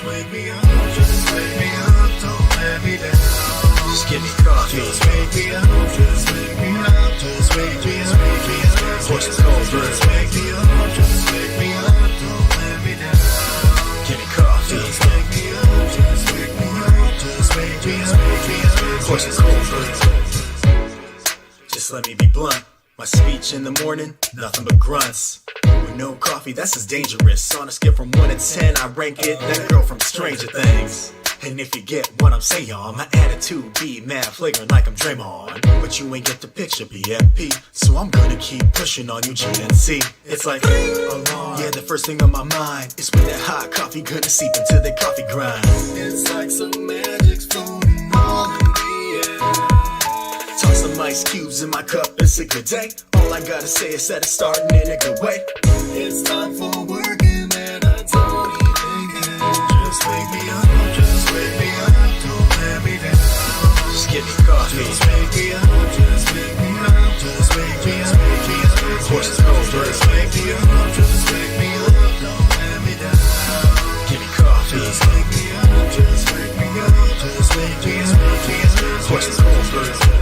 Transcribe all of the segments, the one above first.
Just wake me up, just wake me up, don't let me down. Just give me coffee. Just wake me up, just wake me up, just wake me up, push the cold through. Just wake me up, just wake me up, don't let me down. Give me coffee. Just wake me up, just wake me up, just wake me up, push the cold through. Just let me be blunt. My speech in the morning, nothing but grunts. With no coffee, that's just dangerous. On a scale from 1 to 10, I rank it that girl from Stranger Things. And if you get what I'm saying, my attitude be mad flagrant like I'm Draymond. But you ain't get the picture, BFP. So I'm gonna keep pushing on you, GNC. It's like, yeah, the first thing on my mind is when that hot coffee gonna seep into the coffee grind. It's like some magic's floating all in the air. Toss some ice cubes in my cup and say good day. All I gotta say is that it's starting in a good way. It's time for working and I don't even care. Just wake me up, just wake me up, don't let me down. Just give me coffee. Just wake me up, just wake me up, just wake me up, push the cold through. Just wake me up, just wake me up, don't let me down. Give me coffee. Just wake me up, just wake me up, just wake me up, push the cold through.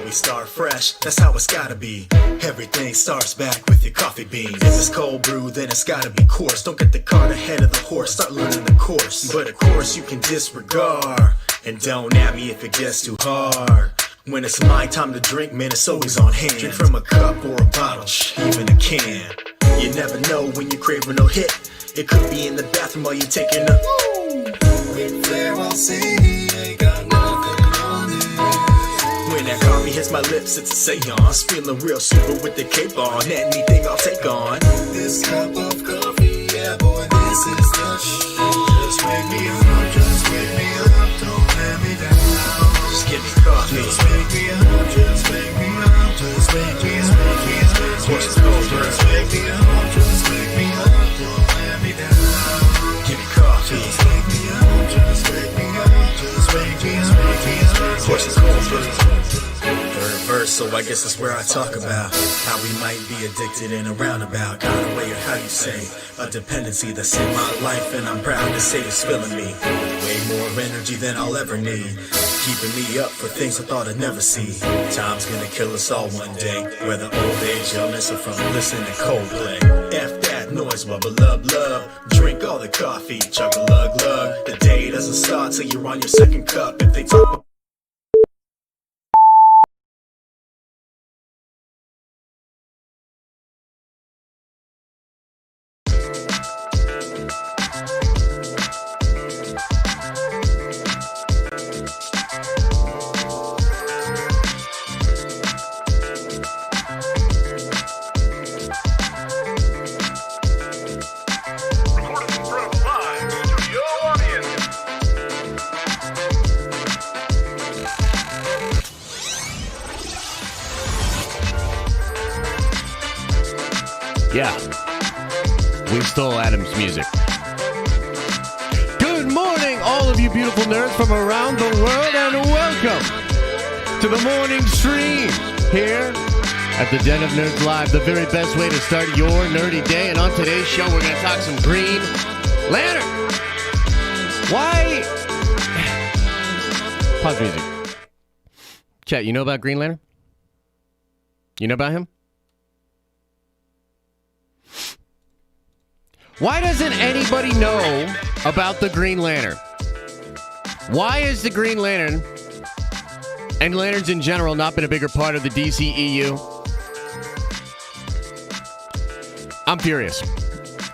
We start fresh, that's how it's gotta be. Everything starts back with your coffee beans. If it's cold brew, then it's gotta be coarse. Don't get the cart ahead of the horse, start learning the course. But of course you can disregard, and don't at me if it gets too hard. When it's my time to drink, man, it's always on hand. Drink from a cup or a bottle, even a can. You never know when you're craving no hit. It could be in the bathroom while you're taking a Ric Flair, I'll say he ain't got nothing on it. When that coffee hits my lips, it's a seance. Feeling real super with the cape on. Anything I'll take on. This cup of coffee, yeah boy, this is the shit. Just wake me up, just wake me up, don't let me down. Just give me coffee. Just wake me up, just wake me up, just wake me up, push the cold through. Just wake me up, just wake me up, don't let me down. Give me coffee. Just wake me up, just wake me up, just wake me up, push the cold through. Third verse, so I guess that's where I talk about how we might be addicted in a roundabout kind of way, or how you say, a dependency that's in my life, and I'm proud to say it's filling me. Way more energy than I'll ever need, keeping me up for things I thought I'd never see. Time's gonna kill us all one day, whether old age, illness, or from listening to Coldplay. F that noise, wubba lub love. Drink all the coffee, chug a lug lug. The day doesn't start till you're on your second cup. If they talk Yeah, we stole Adam's music. Good morning, all of you beautiful nerds from around the world, and welcome to the morning stream here at the Den of Nerds Live, the very best way to start your nerdy day. And on today's show, we're going to talk some Green Lantern. Why? Pause music. Chat, you know about Green Lantern? You know about him? Why doesn't anybody know about the Green Lantern? Why is the Green Lantern and lanterns in general not been a bigger part of the DCEU? I'm furious.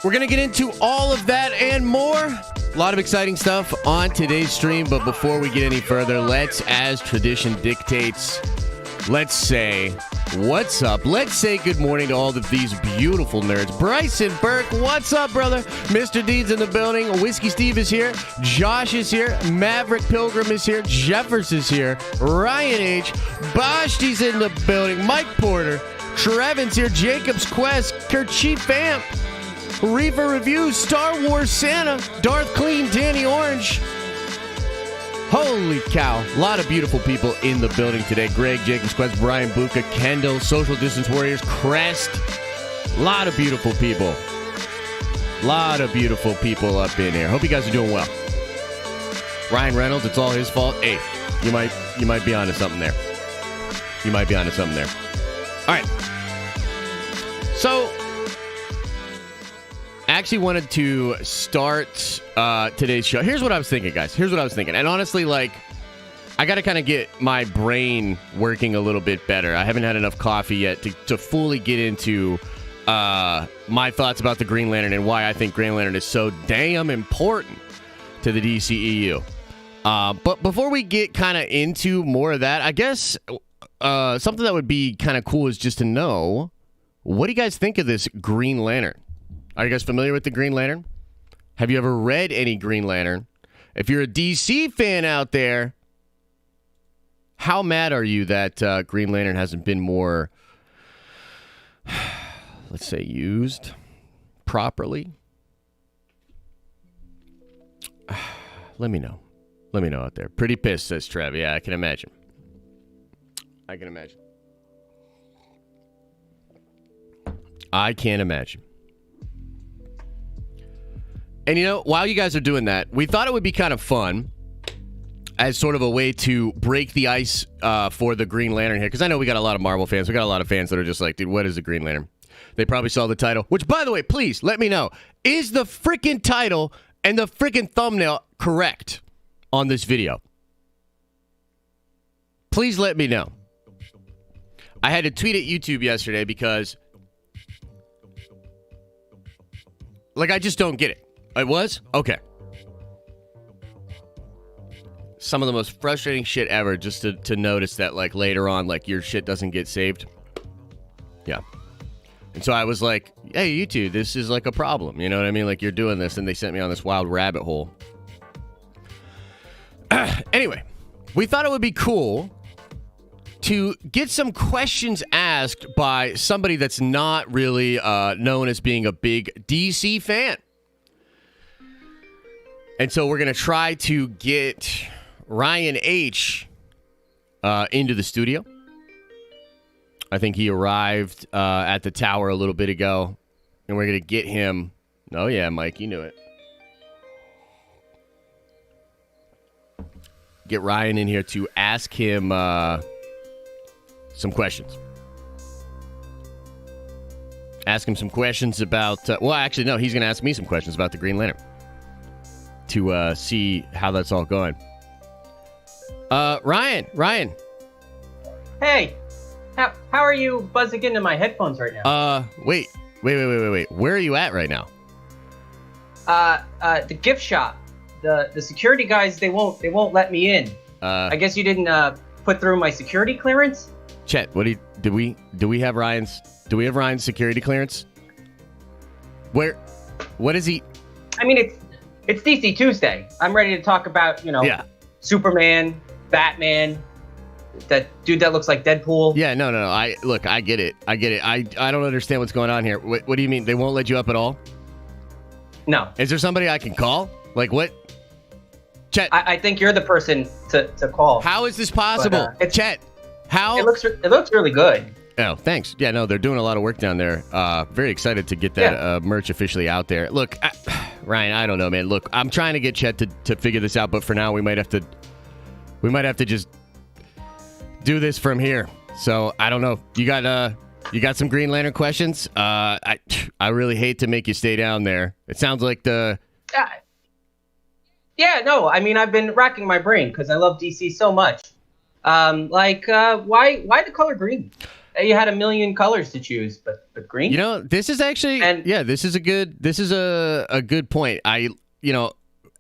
We're going to get into all of that and more. A lot of exciting stuff on today's stream, but before we get any further, let's, as tradition dictates, let's say what's up. Let's say good morning to all of these beautiful nerds. Bryson Burke, what's up, brother? Mr. Deeds in the building. Whiskey Steve is here. Josh is here. Maverick Pilgrim is here. Jeffers is here. Ryan H. Boshti's in the building. Mike Porter. Trevin's here. Jacob's Quest. Kerchief Vamp. Reaver Reviews. Star Wars Santa. Darth Clean. Danny Orange. Holy cow. A lot of beautiful people in the building today. Greg, Jacobs Quest, Brian Buka, Kendall, Social Distance Warriors, Crest. A lot of beautiful people. Lot of beautiful people up in here. Hope you guys are doing well. Ryan Reynolds, it's all his fault. Hey, you might be onto something there. You might be onto something there. All right. So, I actually wanted to start today's show. Here's what I was thinking, guys. Here's what I was thinking. And honestly, like, I got to kind of get my brain working a little bit better. I haven't had enough coffee yet to fully get into my thoughts about the Green Lantern and why I think Green Lantern is so damn important to the DCEU. But before we get kind of into more of that, I guess something that would be kind of cool is just to know, what do you guys think of this Green Lantern? Are you guys familiar with the Green Lantern? Have you ever read any Green Lantern? If you're a DC fan out there, how mad are you that Green Lantern hasn't been more, let's say, used properly? Let me know. Let me know out there. Pretty pissed, says Trev. Yeah, I can imagine. I can imagine. I can't imagine. And, you know, while you guys are doing that, we thought it would be kind of fun as sort of a way to break the ice for the Green Lantern here. Because I know we got a lot of Marvel fans. We got a lot of fans that are just like, dude, what is the Green Lantern? They probably saw the title. Which, by the way, please let me know. Is the freaking title and the freaking thumbnail correct on this video? Please let me know. I had to tweet at YouTube yesterday because, like, I just don't get it. It was? Okay. Some of the most frustrating shit ever, just to notice that, like, later on, like, your shit doesn't get saved. Yeah. And so I was like, hey, YouTube, this is, like, a problem. You know what I mean? Like, you're doing this, and they sent me on this wild rabbit hole. Anyway, we thought it would be cool to get some questions asked by somebody that's not really known as being a big DC fan. And so we're going to try to get Ryan H. Into the studio. I think he arrived at the tower a little bit ago. And we're going to get him. Oh, yeah, Mike, you knew it. Get Ryan in here to ask him some questions. Ask him some questions about... well, actually, no, he's going to ask me some questions about the Green Lantern. To see how that's all going. Ryan. Hey, how are you buzzing into my headphones right now? Wait. Where are you at right now? The gift shop. The security guys, they won't let me in. I guess you didn't put through my security clearance? Chet, do we have Ryan's security clearance? What is he? I mean, it's DC Tuesday. I'm ready to talk about, yeah. Superman, Batman, that dude that looks like Deadpool. Yeah, no. I get it. I don't understand what's going on here. What do you mean? They won't let you up at all? No. Is there somebody I can call? Like what? Chet. I think you're the person to call. How is this possible? Chet, how? It looks really good. Oh, thanks. Yeah, no, they're doing a lot of work down there. Very excited to get that merch officially out there. Look, Ryan, I don't know, man. Look, I'm trying to get Chet to figure this out, but for now, we might have to just do this from here. So I don't know. You got some Green Lantern questions? I really hate to make you stay down there. It sounds like the. Yeah, no. I mean, I've been racking my brain because I love DC so much. Why the color green? You had a million colors to choose, but green. You know, this is actually, this is a good point.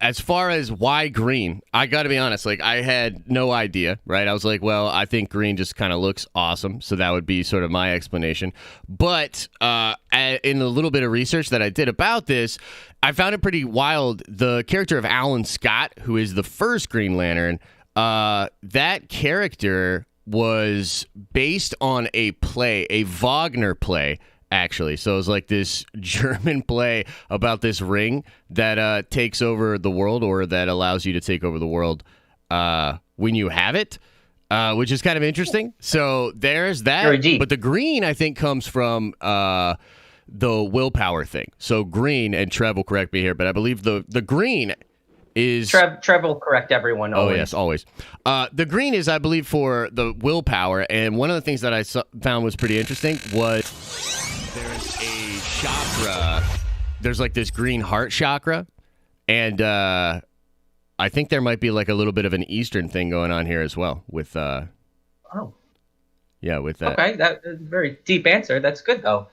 As far as why green, I got to be honest, like I had no idea, right? I was like, well, I think green just kind of looks awesome, so that would be sort of my explanation. But in a little bit of research that I did about this, I found it pretty wild. The character of Alan Scott, who is the first Green Lantern, that character was based on a play, a Wagner play, actually. So it was like this German play about this ring that takes over the world, or that allows you to take over the world when you have it, which is kind of interesting. So there's that. But the green, I think, comes from the willpower thing. So green, and Trev will correct me here, but I believe the green is... Trev will correct everyone always. Oh, yes, always. The green is, I believe, for the willpower, and one of the things that I found was pretty interesting was there's a chakra. There's like this green heart chakra, and I think there might be like a little bit of an Eastern thing going on here as well with... Oh. Yeah, with that. Okay, that's a very deep answer. That's good, though.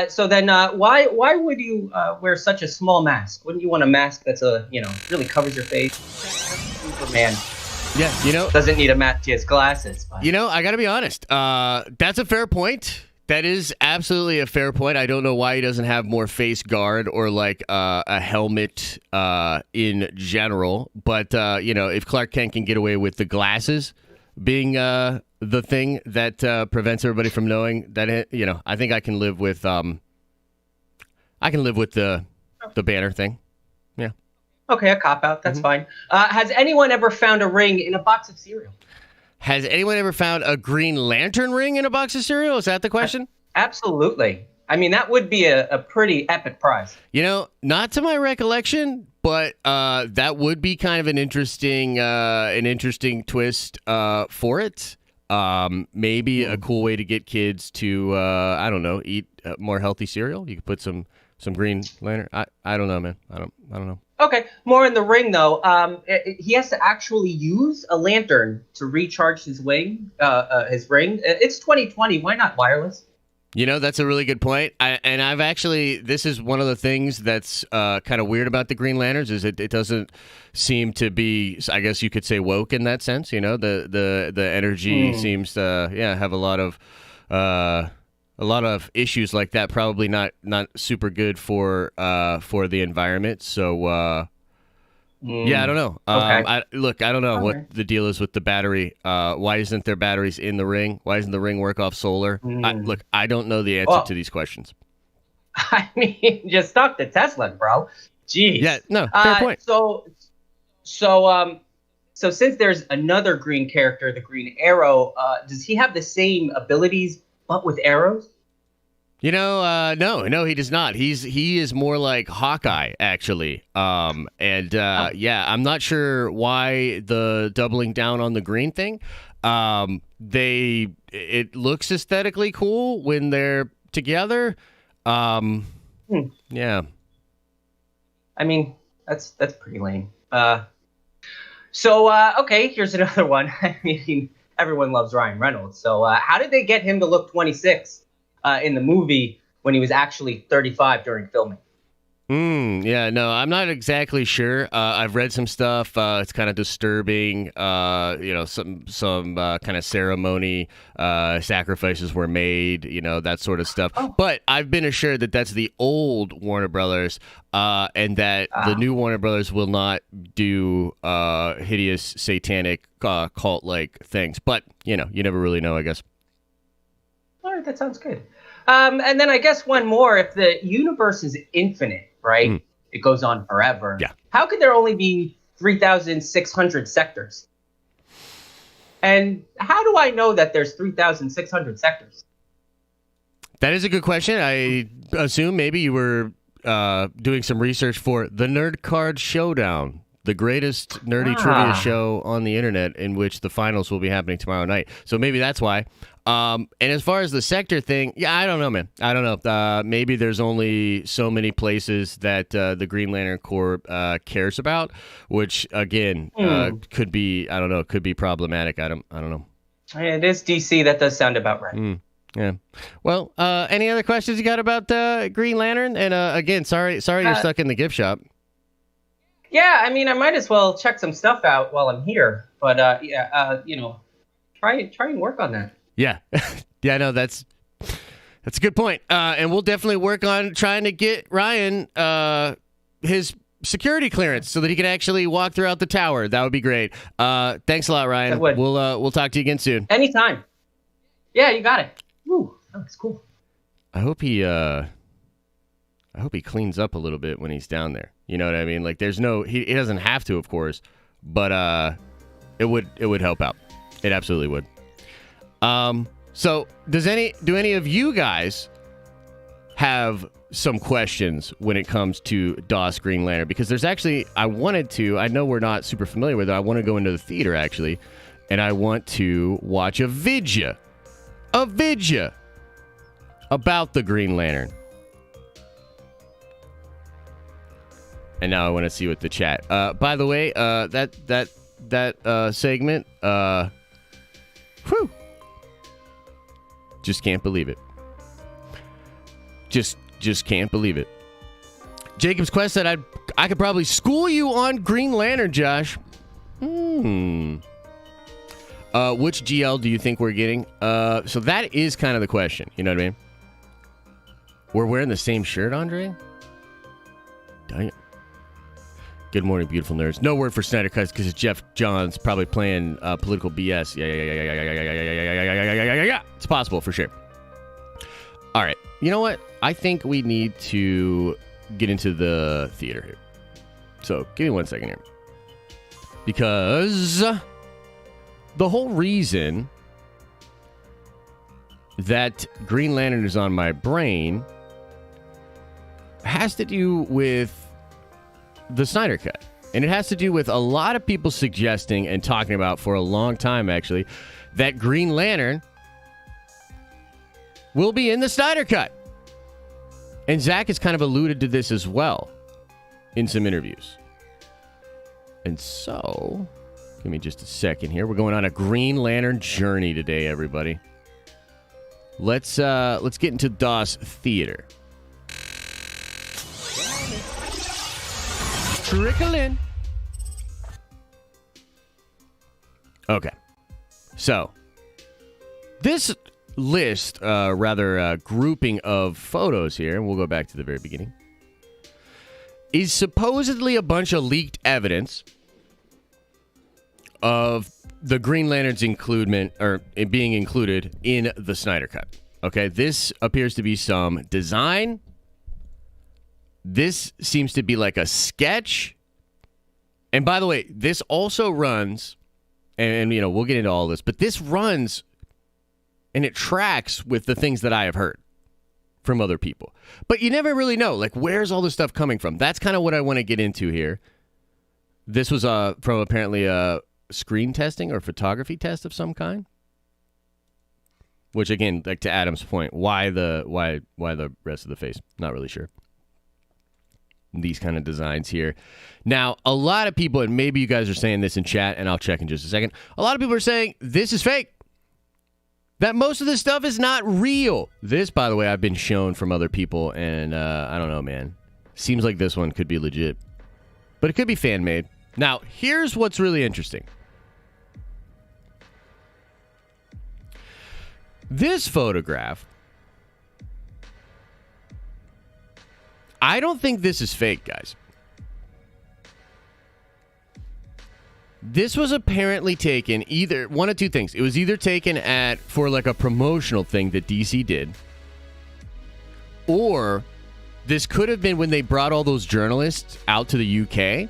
So then, why would you wear such a small mask? Wouldn't you want a mask that's really covers your face? Superman. Yeah, doesn't need a mask. He has glasses. But... I got to be honest. That's a fair point. That is absolutely a fair point. I don't know why he doesn't have more face guard or like a helmet in general. But if Clark Kent can get away with the glasses being the thing that prevents everybody from knowing that I think I can live with the banner thing. Yeah. Okay, a cop out. That's fine. Has anyone ever found a ring in a box of cereal? Has anyone ever found a Green Lantern ring in a box of cereal? Is that the question? Absolutely. I mean, that would be a pretty epic prize. Not to my recollection, but that would be kind of an interesting twist for it. Maybe a cool way to get kids to eat more healthy cereal. You could put some Green Lantern. I don't know, man. I don't know. Okay, more in the ring though. He has to actually use a lantern to recharge his ring. It's 2020. Why not wireless? That's a really good point. This is one of the things that's kind of weird about the Green Lanterns is it doesn't seem to be, I guess you could say, woke in that sense. The energy seems to have a lot of issues like that. Probably not super good for the environment. So I don't know. Okay. I don't know what the deal is with the battery. Why isn't there batteries in the ring? Why doesn't the ring work off solar? I don't know the answer to these questions. I mean, just talk to Tesla, bro. Jeez. Yeah, no, fair point. So since there's another green character, the Green Arrow, does he have the same abilities but with arrows? No, he does not. He is more like Hawkeye, actually. I'm not sure why the doubling down on the green thing. It looks aesthetically cool when they're together. Yeah. I mean, that's pretty lame. Okay, here's another one. I mean, everyone loves Ryan Reynolds. So, how did they get him to look 26? In the movie when he was actually 35 during filming. I'm not exactly sure. I've read some stuff. It's kind of disturbing. Some kind of ceremony sacrifices were made. That sort of stuff. Oh. But I've been assured that that's the old Warner Brothers, and that the new Warner Brothers will not do hideous satanic cult-like things. But you never really know, I guess. All right, that sounds good. And then I guess one more. If the universe is infinite, right? It goes on forever. Yeah. How could there only be 3,600 sectors? And how do I know that there's 3,600 sectors? That is a good question. I assume maybe you were doing some research for the Nerd Card Showdown, the greatest nerdy trivia show on the internet, in which the finals will be happening tomorrow night. So maybe that's why. And as far as the sector thing, I don't know, man. I don't know. Maybe there's only so many places that the Green Lantern Corps cares about, which again could be, I don't know, could be problematic. I don't know. It is DC. That does sound about right. Yeah. Well, any other questions you got about Green Lantern? And again, sorry, you're stuck in the gift shop. Yeah, I mean, I might as well check some stuff out while I'm here. But try and work on that. Yeah. No, that's a good point. And we'll definitely work on trying to get Ryan his security clearance so that he can actually walk throughout the tower. That would be great. Thanks a lot, Ryan. That would. We'll talk to you again soon. Anytime. Yeah, you got it. Ooh, that's cool. I hope he cleans up a little bit when he's down there. You know what I mean? Like, there's he doesn't have to, of course, but it would help out. It absolutely would. So do any of you guys have some questions when it comes to DOS Green Lantern, because there's actually, I know we're not super familiar with it. I want to go into the theater, actually, and I want to watch a vidya about the Green Lantern. And now I want to see what the chat. By the way, that segment, whew, just can't believe it. Just can't believe it. Jacob's Quest said I could probably school you on Green Lantern, Josh. Which GL do you think we're getting? So that is kind of the question. You know what I mean? We're wearing the same shirt, Andre? Dang it. Good morning, beautiful nerds. No word for Snyder Cut because it's Geoff Johns probably playing political BS. Yeah. It's possible for sure. All right. You know what? I think we need to get into the theater here. So give me 1 second here. Because the whole reason that Green Lantern is on my brain has to do with the Snyder Cut. And it has to do with a lot of people suggesting and talking about for a long time, actually, that Green Lantern will be in the Snyder Cut. And Zach has kind of alluded to this as well in some interviews. And so, give me just a second here. We're going on a Green Lantern journey today, everybody. Let's get into DOS Theater. Trickle in. Okay. So, this list, grouping of photos here, and we'll go back to the very beginning, is supposedly a bunch of leaked evidence of the Green Lantern's inclusion, or it being included in the Snyder Cut. Okay, this appears to be some design. This seems to be like a sketch. And by the way, this also runs, and you know, we'll get into all this, but this runs and it tracks with the things that I have heard from other people. But you never really know, like, where's all this stuff coming from? That's kind of what I want to get into here. This was from apparently a screen testing or photography test of some kind. Which, again, like to Adam's point, why the rest of the face? Not really sure. These kind of designs here. Now, a lot of people, and maybe you guys are saying this in chat, and I'll check in just a second. A lot of people are saying this is fake. That most of this stuff is not real. This, by the way, I've been shown from other people, and I don't know, man. Seems like this one could be legit. But it could be fan-made. Now, here's what's really interesting. This photograph, I don't think this is fake, guys. This was apparently taken either one of two things. It was either taken for like a promotional thing that DC did, or this could have been when they brought all those journalists out to the UK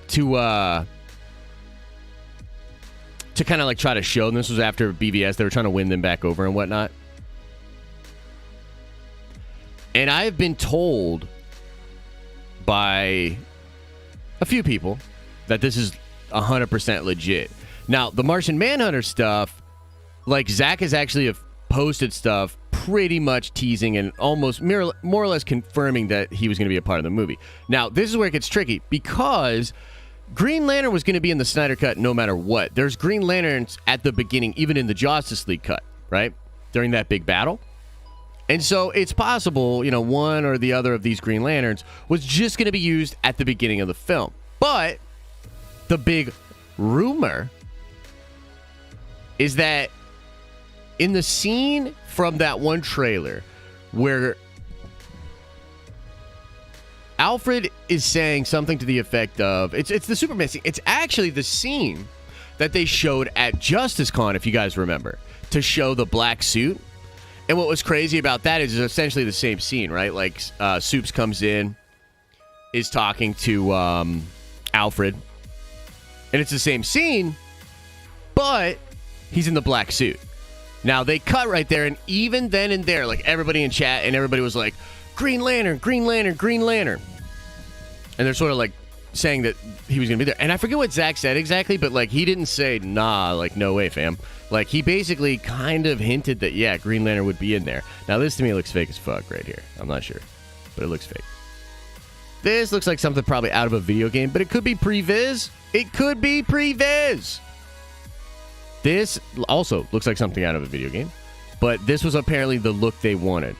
to kind of like try to show them. This was after BVS. They were trying to win them back over and whatnot. And I have been told by a few people that this is 100% legit. Now, the Martian Manhunter stuff, like Zach has actually posted stuff pretty much teasing and almost more or less confirming that he was going to be a part of the movie. Now, this is where it gets tricky because Green Lantern was going to be in the Snyder Cut no matter what. There's Green Lanterns at the beginning, even in the Justice League cut, right? During that big battle. And so it's possible, you know, one or the other of these Green Lanterns was just going to be used at the beginning of the film. But the big rumor is that in the scene from that one trailer where Alfred is saying something to the effect of, it's the Superman scene. It's actually the scene that they showed at JusticeCon, if you guys remember, to show the black suit. And what was crazy about that is it's essentially the same scene, right? Like, Supes comes in, is talking to Alfred, and it's the same scene, but he's in the black suit. Now, they cut right there, and even then and there, like, everybody in chat and everybody was like, Green Lantern, Green Lantern, Green Lantern. And they're sort of, like, saying that he was going to be there. And I forget what Zach said exactly, but, like, he didn't say, nah, like, no way, fam. Like, he basically kind of hinted that, yeah, Green Lantern would be in there. Now, this to me looks fake as fuck right here. I'm not sure, but it looks fake. This looks like something probably out of a video game, but it could be pre-viz. It could be pre-viz. This also looks like something out of a video game, but this was apparently the look they wanted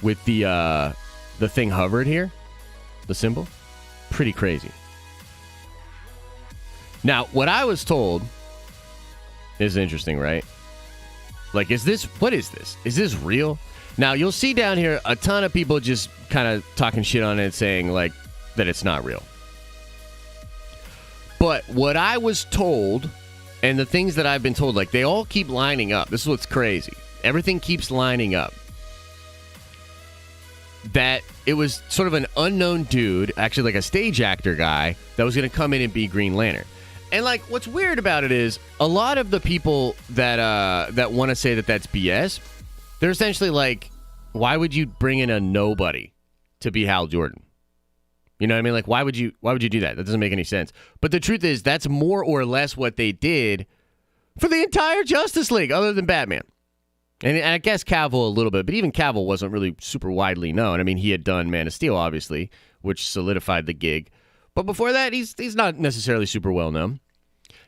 with the thing hovered here, the symbol. Pretty crazy. Now, what I was told is interesting, right? Like, what is this? Is this real? Now, you'll see down here a ton of people just kind of talking shit on it, saying, like, that it's not real. But what I was told, and the things that I've been told, like, they all keep lining up. This is what's crazy. Everything keeps lining up. That it was sort of an unknown dude, actually like a stage actor guy, that was going to come in and be Green Lantern. And, like, what's weird about it is a lot of the people that want to say that that's BS, they're essentially like, why would you bring in a nobody to be Hal Jordan? You know what I mean? Like, why would you do that? That doesn't make any sense. But the truth is, that's more or less what they did for the entire Justice League, other than Batman. And I guess Cavill a little bit, but even Cavill wasn't really super widely known. I mean, he had done Man of Steel, obviously, which solidified the gig. But before that, he's not necessarily super well known.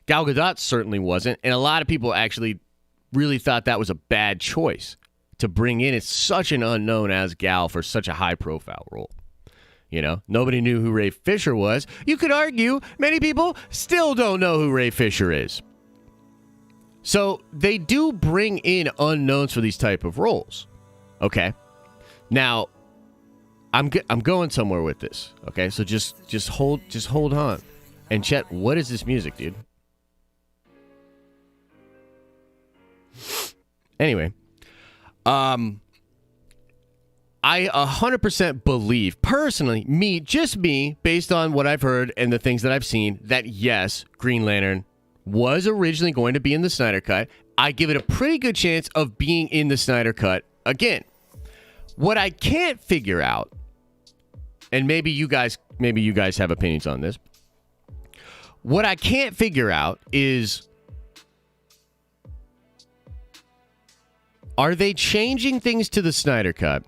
Gal Gadot certainly wasn't, and a lot of people actually really thought that was a bad choice to bring in. It's such an unknown as Gal for such a high-profile role. You know, nobody knew who Ray Fisher was. You could argue many people still don't know who Ray Fisher is. So they do bring in unknowns for these type of roles. Okay. Now, I'm going somewhere with this. Okay, so just hold on. And Chet, what is this music, dude? Anyway, I 100% believe, personally, just me, based on what I've heard and the things that I've seen, that yes, Green Lantern was originally going to be in the Snyder Cut. I give it a pretty good chance of being in the Snyder Cut again. What I can't figure out, and maybe you guys have opinions on this. What I can't figure out is, are they changing things to the Snyder Cut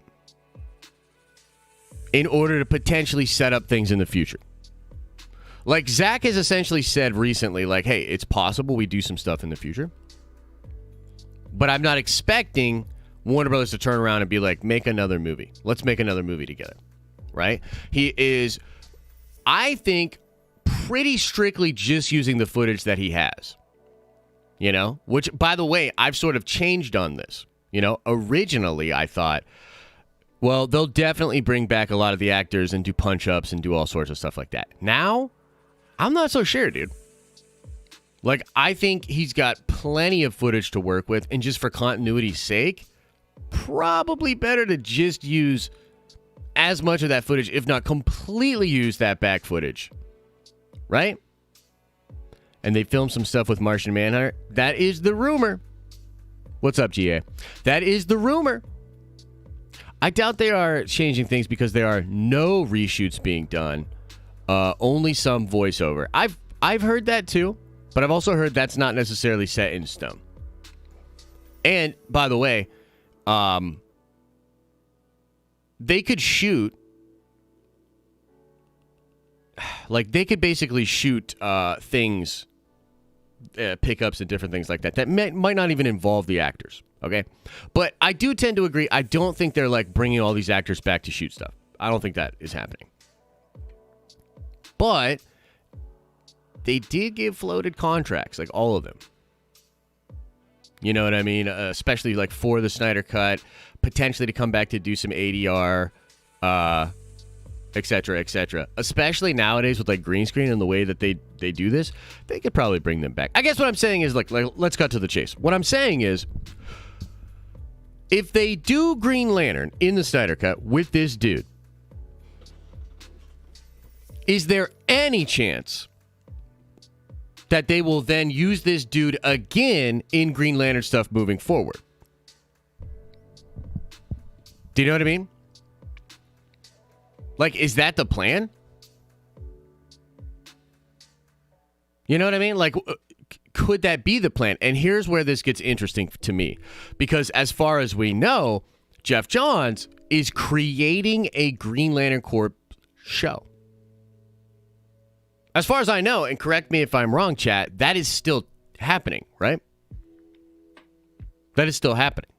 in order to potentially set up things in the future? Like, Zach has essentially said recently, like, hey, it's possible we do some stuff in the future. But I'm not expecting Warner Brothers to turn around and be like, make another movie. Let's make another movie together. Right? He is, I think, pretty strictly just using the footage that he has. You know? Which, by the way, I've sort of changed on this. You know? Originally, I thought, well, they'll definitely bring back a lot of the actors and do punch-ups and do all sorts of stuff like that. Now, I'm not so sure, dude. Like, I think he's got plenty of footage to work with, and just for continuity's sake, probably better to just use as much of that footage, if not completely use that back footage. Right? And they filmed some stuff with Martian Manhunter. That is the rumor. What's up, GA? That is the rumor. I doubt they are changing things because there are no reshoots being done. Only some voiceover. I've heard that too, but I've also heard that's not necessarily set in stone. And by the way, they could shoot, like, they could basically shoot things, pickups and different things like that might not even involve the actors. Okay, but I do tend to agree. I don't think they're like bringing all these actors back to shoot stuff. I don't think that is happening. But they did give floated contracts, like all of them. You know what I mean? Especially like for the Snyder Cut, potentially to come back to do some ADR, et cetera, et cetera. Especially nowadays with like green screen and the way that they do this, they could probably bring them back. I guess what I'm saying is, like let's cut to the chase. What I'm saying is, if they do Green Lantern in the Snyder Cut with this dude, is there any chance that they will then use this dude again in Green Lantern stuff moving forward? Do you know what I mean? Like, is that the plan? You know what I mean? Like, could that be the plan? And here's where this gets interesting to me. Because as far as we know, Geoff Johns is creating a Green Lantern Corps show. As far as I know, and correct me if I'm wrong, chat, that is still happening, right? That is still happening.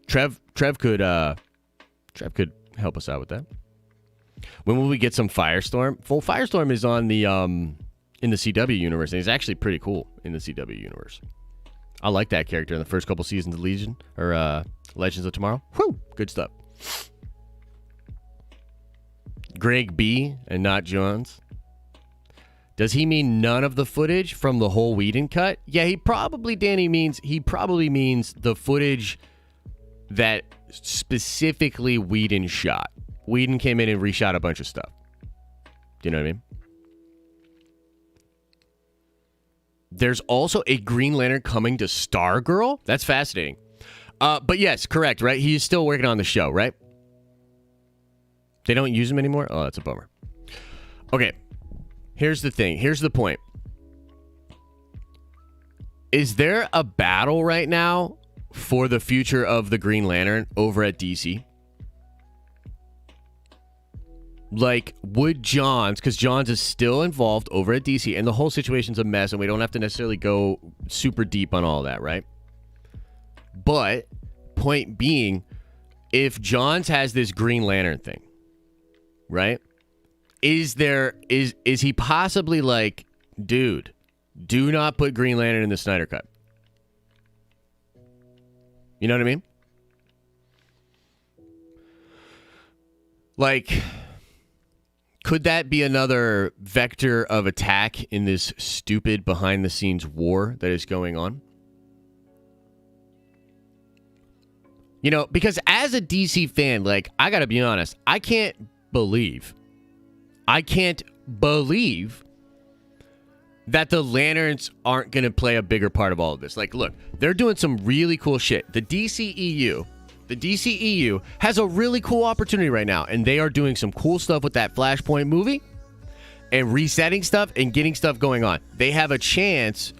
Trev could help us out with that. When will we get some Firestorm? Well, Firestorm is on the in the CW universe, and he's actually pretty cool in the CW universe. I like that character in the first couple seasons of Legion or Legends of Tomorrow. Whew, good stuff. Greg B and not Johns. Does he mean none of the footage from the whole Whedon cut? Yeah, he probably means the footage that specifically Whedon shot. Whedon came in and reshot a bunch of stuff. Do you know what I mean? There's also a Green Lantern coming to Stargirl. That's fascinating. But yes, correct, right? He's still working on the show, right? They don't use him anymore? Oh, that's a bummer. Okay. Here's the thing. Here's the point. Is there a battle right now for the future of the Green Lantern over at DC? Like, would Johns, because Johns is still involved over at DC, and the whole situation's a mess, and we don't have to necessarily go super deep on all that, right? But, point being, if Johns has this Green Lantern thing, right? Is he possibly like, dude, do not put Green Lantern in the Snyder Cut? You know what I mean? Like, could that be another vector of attack in this stupid behind-the-scenes war that is going on? You know, because as a DC fan, like, I gotta be honest, I can't believe that the Lanterns aren't going to play a bigger part of all of this. Like, look, they're doing some really cool shit. The DCEU has a really cool opportunity right now, and they are doing some cool stuff with that Flashpoint movie and resetting stuff and getting stuff going on. They have a chance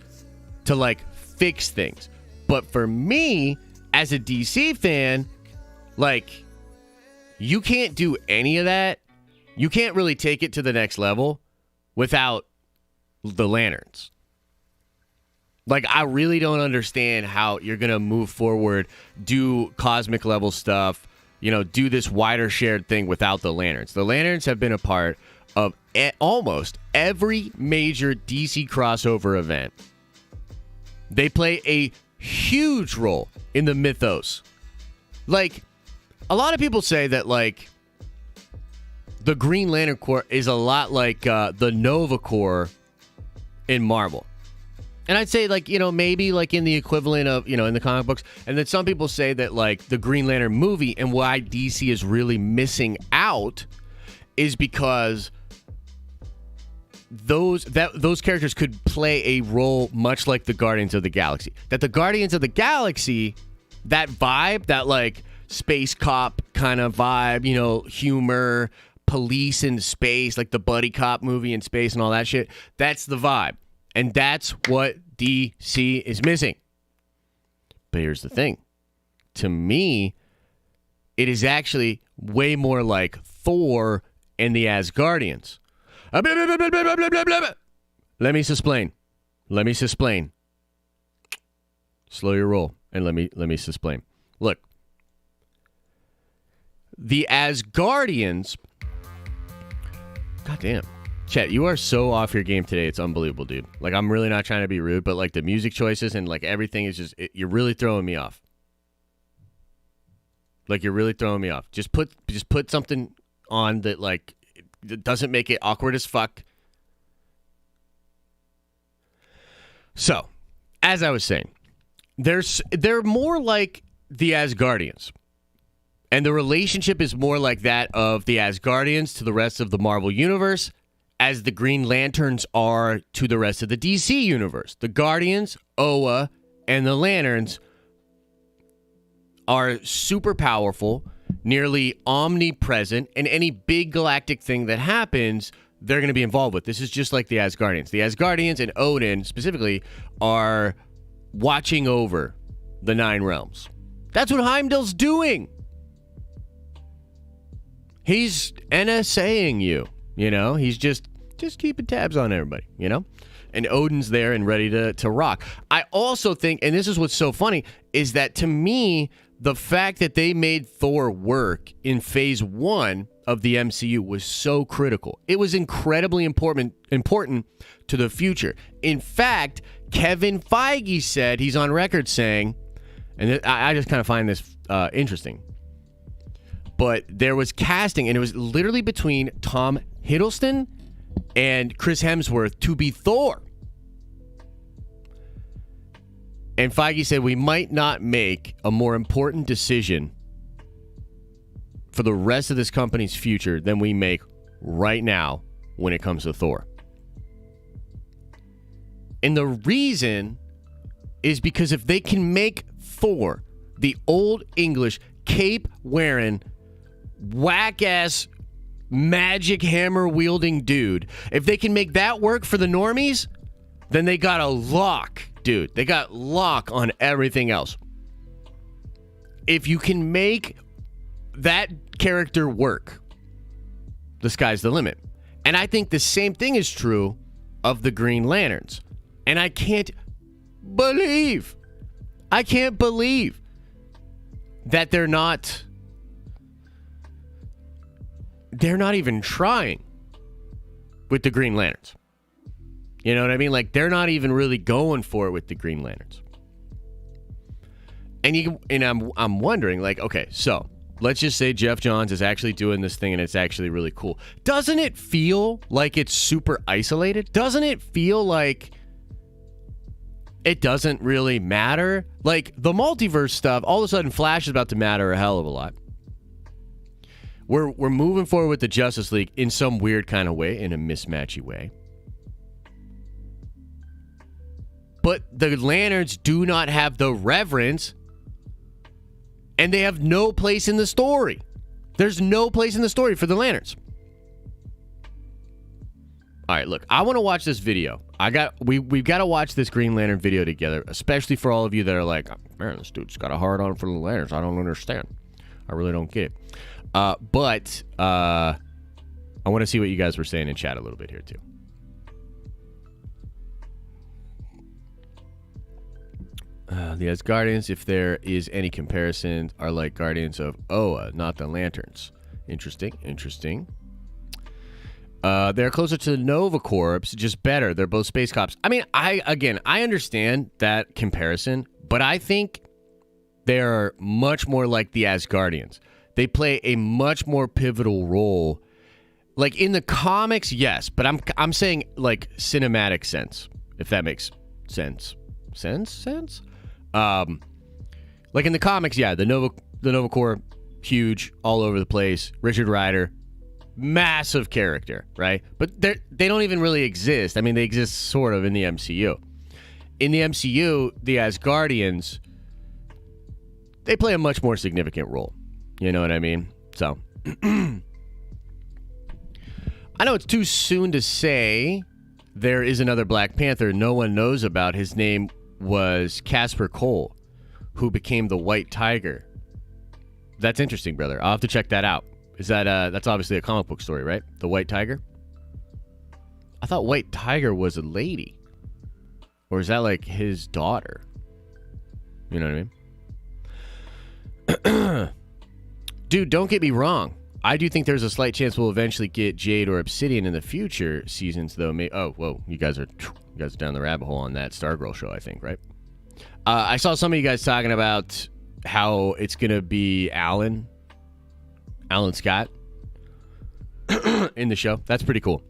to, like, fix things. But for me, as a DC fan, like, you can't do any of that. You can't really take it to the next level without the Lanterns. Like, I really don't understand how you're going to move forward, do cosmic level stuff, you know, do this wider shared thing without the Lanterns. The Lanterns have been a part of almost every major DC crossover event. They play a huge role in the mythos. Like, a lot of people say that, like, the Green Lantern Corps is a lot like the Nova Corps in Marvel. And I'd say, like, you know, maybe like in the equivalent of, you know, in the comic books. And then some people say that, like, the Green Lantern movie and why DC is really missing out is because those characters could play a role much like the Guardians of the Galaxy. That the Guardians of the Galaxy, that vibe, that, like, space cop kind of vibe, you know, humor, police in space, like the buddy cop movie in space and all that shit. That's the vibe. And that's what DC is missing. But here's the thing. To me, it is actually way more like Thor and the Asgardians. Let me explain. Slow your roll and let me explain. Look. The Asgardians. God damn. Chet, you are so off your game today. It's unbelievable, dude. Like, I'm really not trying to be rude, but, like, the music choices and, like, everything is just, you're really throwing me off. Like, you're really throwing me off. Just put something on that, like, it doesn't make it awkward as fuck. So, as I was saying, they're more like the Asgardians. And the relationship is more like that of the Asgardians to the rest of the Marvel Universe as the Green Lanterns are to the rest of the DC Universe. The Guardians, Oa, and the Lanterns are super powerful, nearly omnipresent, and any big galactic thing that happens, they're going to be involved with. This is just like the Asgardians. The Asgardians and Odin specifically are watching over the 9 realms. That's what Heimdall's doing. He's NSAing you, you know? He's just keeping tabs on everybody, you know? And Odin's there and ready to rock. I also think, and this is what's so funny, is that to me, the fact that they made Thor work in phase 1 of the MCU was so critical. It was incredibly important to the future. In fact, Kevin Feige said, he's on record saying, and I just kind of find this interesting, but there was casting, and it was literally between Tom Hiddleston and Chris Hemsworth to be Thor. And Feige said we might not make a more important decision for the rest of this company's future than we make right now when it comes to Thor. And the reason is because if they can make Thor, the old English cape-wearing, whack-ass, magic hammer-wielding dude, if they can make that work for the normies, then they got a lock, dude. They got lock on everything else. If you can make that character work, the sky's the limit. And I think the same thing is true of the Green Lanterns. And I can't believe that they're not even trying with the Green Lanterns. You know what I mean? Like, they're not even really going for it with the Green Lanterns. And I'm wondering, like, okay, so let's just say Geoff Johns is actually doing this thing and it's actually really cool. Doesn't it feel like it's super isolated? Doesn't it feel like it doesn't really matter? Like, the multiverse stuff, all of a sudden Flash is about to matter a hell of a lot. We're moving forward with the Justice League in some weird kind of way, in a mismatchy way. But the Lanterns do not have the reverence, and they have no place in the story. There's no place in the story for the Lanterns. All right, look, I want to watch this video. We've got to watch this Green Lantern video together, especially for all of you that are like, man, this dude's got a hard on for the Lanterns. I don't understand. I really don't get it. But I want to see what you guys were saying in chat a little bit here, too. The Asgardians, if there is any comparison, are like Guardians of Oa, not the Lanterns. Interesting. They're closer to the Nova Corps, just better. They're both space cops. I mean, I understand that comparison, but I think they're much more like the Asgardians. They play a much more pivotal role. Like, in the comics, yes, but I'm saying, like, cinematic sense, if that makes sense. Sense? Like, in the comics, yeah, the Nova Corps, huge, all over the place. Richard Rider, massive character, right? But they don't even really exist. I mean, they exist sort of in the MCU. In the MCU, the Asgardians, they play a much more significant role. You know what I mean? So, I know it's too soon to say there is another Black Panther no one knows about. His name was Casper Cole, who became the White Tiger. That's interesting, brother. I'll have to check that out. Is that that's obviously a comic book story, right? The White Tiger? I thought White Tiger was a lady. Or is that like his daughter? You know what I mean? Dude, don't get me wrong. I do think there's a slight chance we'll eventually get Jade or Obsidian in the future seasons, though. Oh, whoa, you guys are down the rabbit hole on that Stargirl show, I think, right? I saw some of you guys talking about how it's gonna be Alan Scott in the show. That's pretty cool.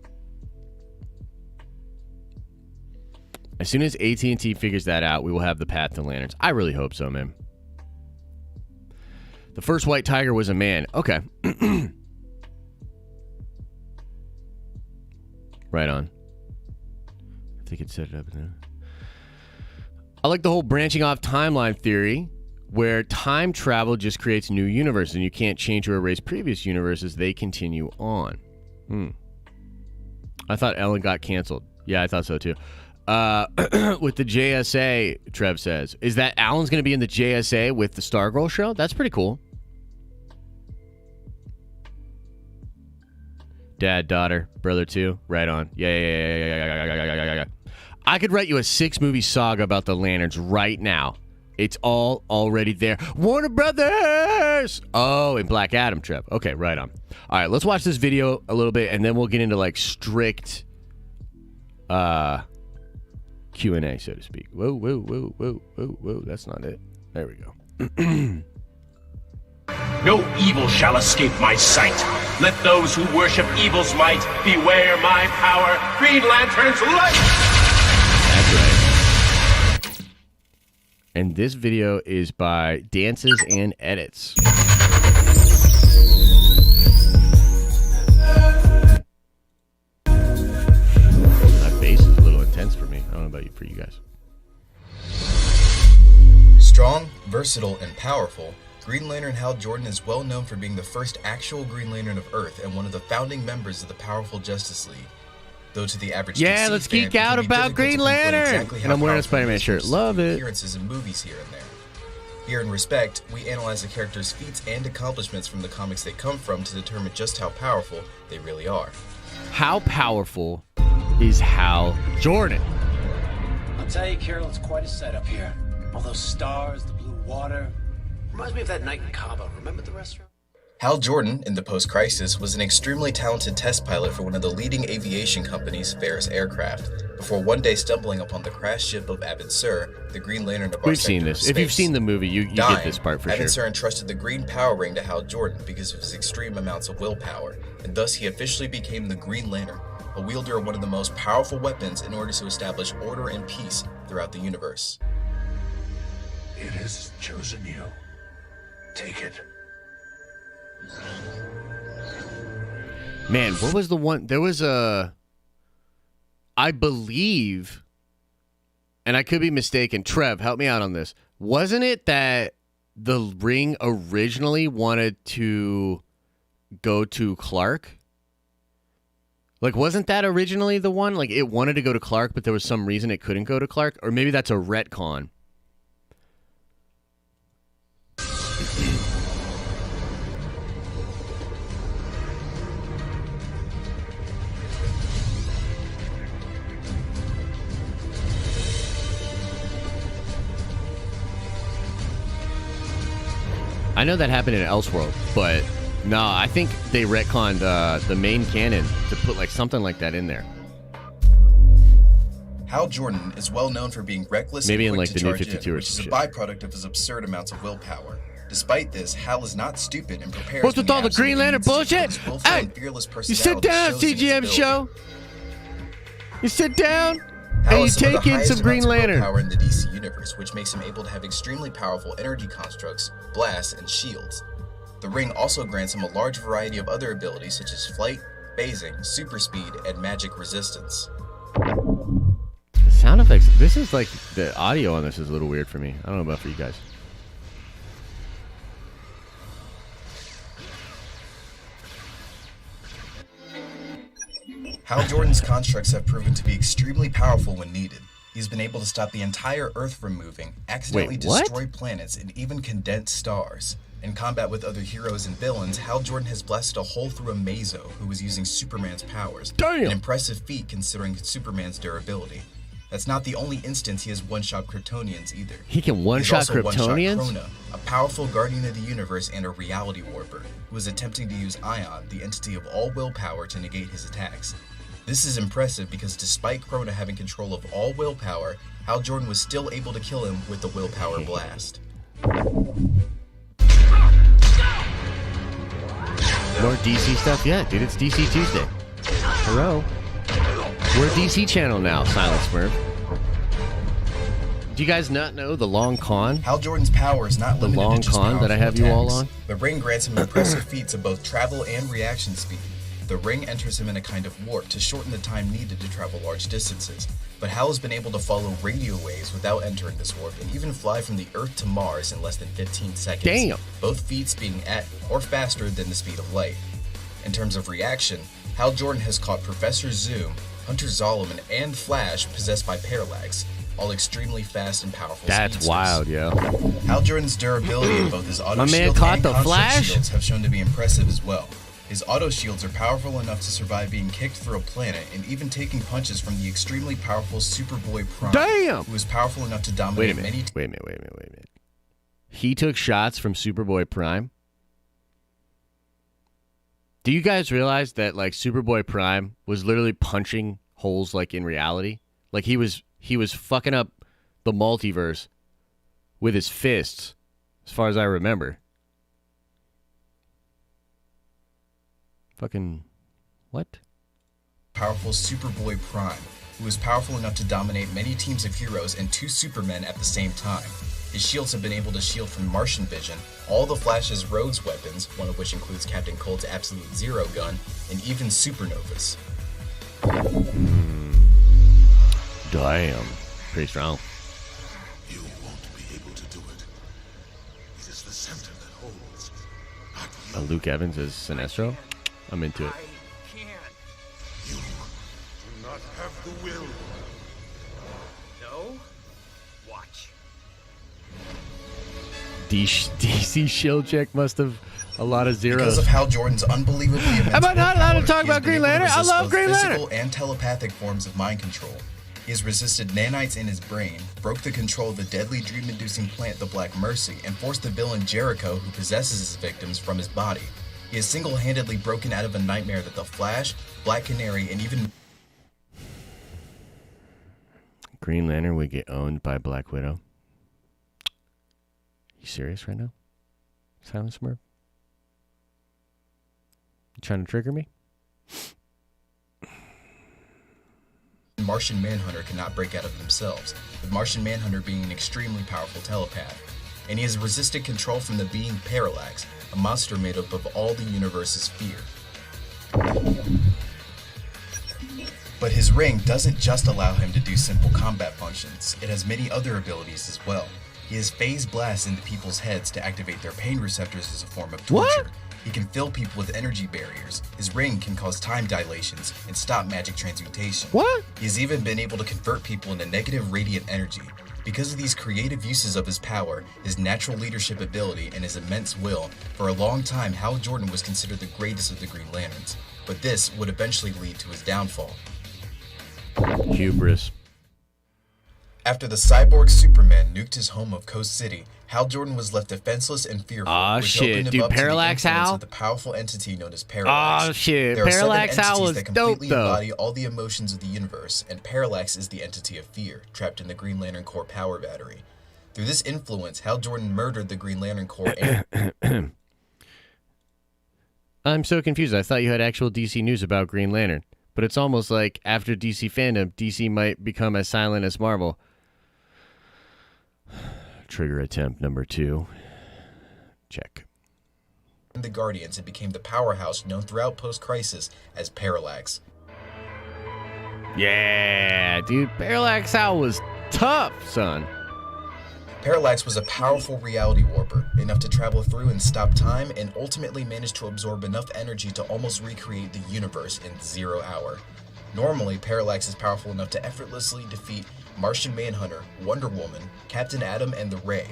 As soon as AT&T figures that out, we will have the path to Lanterns. I really hope so, man. The first White Tiger was a man. Okay. Right on. I think it set it up there. I like the whole branching off timeline theory where time travel just creates new universes, and you can't change or erase previous universes. They continue on. I thought Ellen got canceled. Yeah, I thought so too. With the JSA, Trev says, is that Alan's going to be in the JSA with the Stargirl show? That's pretty cool. Dad, daughter, brother too. Right on. Yeah. I could write you a 6-movie saga about the Lanterns right now. It's all already there. Warner Brothers! Oh, and Black Adam, Trev. Okay, right on. All right, let's watch this video a little bit, and then we'll get into, like, strict Q&A, so to speak. Whoa. That's not it. There we go. No evil shall escape my sight. Let those who worship evil's might beware my power. Green Lantern's light! That's right. And this video is by Dances and Edits. My bass is a little intense for me. I don't know about you, for you guys. Strong, versatile, and powerful, Green Lantern Hal Jordan is well known for being the first actual Green Lantern of Earth and one of the founding members of the powerful Justice League. Though to the average DC let's fan, geek out about Green Lantern. Exactly and I'm wearing a Spider-Man shirt. Love it. Appearances in movies here and there. Here in Respect, we analyze the characters' feats and accomplishments from the comics they come from to determine just how powerful they really are. How powerful is Hal Jordan? I'll tell you, Carol, it's quite a setup here. All those stars, the blue water. Reminds me of that night in Cabo. Remember the restaurant? Hal Jordan, in the post-crisis, was an extremely talented test pilot for one of the leading aviation companies, Ferris Aircraft, before one day stumbling upon the crashed ship of Abed Sur, the Green Lantern of our We've seen this. sector of If you've space. seen the movie, you get this part for Abed sure. Sur entrusted the Green Power Ring to Hal Jordan because of his extreme amounts of willpower, and thus he officially became the Green Lantern, a wielder of one of the most powerful weapons in order to establish order and peace throughout the universe. It has chosen you. Take it. Man, what was the one? There was I believe, and I could be mistaken. Trev, help me out on this. Wasn't it that the ring originally wanted to go to Clark? Like, wasn't that originally the one? Like, it wanted to go to Clark, but there was some reason it couldn't go to Clark? Or maybe that's a retcon. I know that happened in Elseworld, but no, I think they retconned the main canon to put like something like that in there. Hal Jordan is well known for being reckless Maybe and in, quick like, to the New charge 52 in, or which is some a shit. byproduct of his absurd amounts of willpower. Despite this, Hal is not stupid and prepares. What's when with all the absolutely Green Lantern needs to. bullshit? His willful Hey, and fearless you sit personality down, shows in his CGM ability. show. You sit down, Hal and you has some of the take in highest some Green amounts of Lantern. willpower in the DC universe, which makes him able to have extremely powerful energy constructs, blasts, and shields. The ring also grants him a large variety of other abilities such as flight, phasing, super speed, and magic resistance. The sound effects. This is like the audio on this is a little weird for me. I don't know about for you guys. Hal Jordan's constructs have proven to be extremely powerful when needed. He's been able to stop the entire Earth from moving, accidentally Wait, what? destroy planets, and even condense stars. In combat with other heroes and villains, Hal Jordan has blasted a hole through a Mazo who was using Superman's powers. Damn! An impressive feat considering Superman's durability. That's not the only instance he has one-shot Kryptonians either. He can He's one-shot also one-shot Kryptonians? Krona, a powerful guardian of the universe and a reality warper, who is attempting to use Ion, the entity of all willpower, to negate his attacks. This is impressive because despite Krona having control of all willpower, Hal Jordan was still able to kill him with the willpower blast. More DC stuff? Yeah, dude, it's DC Tuesday. Hello. We're a DC channel now, Silent Smurf. Do you guys not know the long con? Hal Jordan's power is not The limited long to just con that I have you all powerful on? attacks. The ring grants him impressive feats of both travel and reaction speed. the ring enters him in a kind of warp to shorten the time needed to travel large distances. But Hal has been able to follow radio waves without entering this warp and even fly from the Earth to Mars in less than 15 seconds. Damn. Both feats being at or faster than the speed of light. In terms of reaction, Hal Jordan has caught Professor Zoom, Hunter Zolomon, and Flash possessed by Parallax, all extremely fast and powerful That's speedsters. wild, yo. Hal Jordan's durability in both his auto My man shield caught and the construct Flash? shields have shown to be impressive as well. His auto shields are powerful enough to survive being kicked through a planet and even taking punches from the extremely powerful Superboy Prime, Damn! who is powerful enough to Wait a dominate minute. many Wait a minute. He took shots from Superboy Prime? Do you guys realize that, like, Superboy Prime was literally punching holes, like, in reality? Like, he was fucking up the multiverse with his fists, as far as I remember. Fucking what? powerful Superboy Prime, who is powerful enough to dominate many teams of heroes and 2 Supermen at the same time. His shields have been able to shield from Martian vision all the Flash's Rhodes weapons, one of which includes Captain Cold's Absolute Zero gun, and even supernovas. Damn. Pretty strong. You won't be able to do it. It is the center that holds, not you. Luke Evans as Sinestro? I'm into it. You do not have the will. No? Watch. DC shield check must have a lot of zeros. Because of Hal Jordan's unbelievably immense Am I not allowed to willpower, talk he has about been Green able to Lantern? I resist love both Green Lantern. physical and telepathic forms of mind control. He has resisted nanites in his brain, broke the control of the deadly dream-inducing plant the Black Mercy, and forced the villain Jericho, who possesses his victims, from his body. He has single-handedly broken out of a nightmare that the Flash, Black Canary, and even Green Lantern would get owned by Black Widow. You serious right now? Silent Smurf? You trying to trigger me? Martian Manhunter cannot break out of themselves, with Martian Manhunter being an extremely powerful telepath. And he has resisted control from the being Parallax, a monster made up of all the universe's fear. But his ring doesn't just allow him to do simple combat functions, it has many other abilities as well. He has phase blasts into people's heads to activate their pain receptors as a form of torture. What? He can fill people with energy barriers. His ring can cause time dilations and stop magic transmutation. What? He has even been able to convert people into negative radiant energy. Because of these creative uses of his power, his natural leadership ability, and his immense will, for a long time Hal Jordan was considered the greatest of the Green Lanterns. But this would eventually lead to his downfall. Hubris. After the cyborg Superman nuked his home of Coast City, Hal Jordan was left defenseless and fearful. Aw, which shit. opened him Dude, up to the Parallax influence Hal? of the powerful entity known as Parallax. Aw, shit. There are Parallax 7 Hal entities was that dope, completely though. embody all the emotions of the universe, and Parallax is the entity of fear, trapped in the Green Lantern Corps power battery. Through this influence, Hal Jordan murdered the Green Lantern Corps and I'm so confused. I thought you had actual DC news about Green Lantern. But it's almost like after DC fandom, DC might become as silent as Marvel. Trigger attempt number 2. Check. the Guardians and became the powerhouse known throughout post-crisis as Parallax. Yeah, dude. Parallax Hal was tough, son. Parallax was a powerful reality warper, enough to travel through and stop time, and ultimately managed to absorb enough energy to almost recreate the universe in 0 hour. Normally, Parallax is powerful enough to effortlessly defeat Martian Manhunter, Wonder Woman, Captain Atom, and the Ray.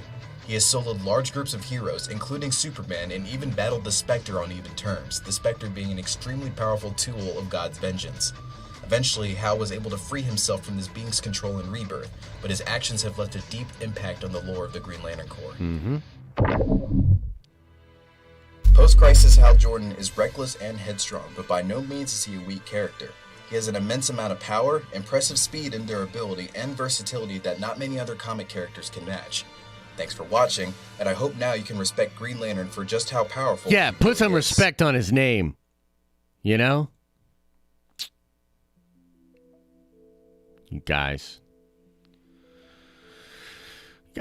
He has soloed large groups of heroes, including Superman, and even battled the Spectre on even terms, the Spectre being an extremely powerful tool of God's vengeance. Eventually, Hal was able to free himself from this being's control in Rebirth, but his actions have left a deep impact on the lore of the Green Lantern Corps. Post-crisis Hal Jordan is reckless and headstrong, but by no means is he a weak character. He has an immense amount of power, impressive speed and durability, and versatility that not many other comic characters can match. Thanks for watching, and I hope now you can respect Green Lantern for just how powerful Yeah, he put some really is. respect on his name. You know? You guys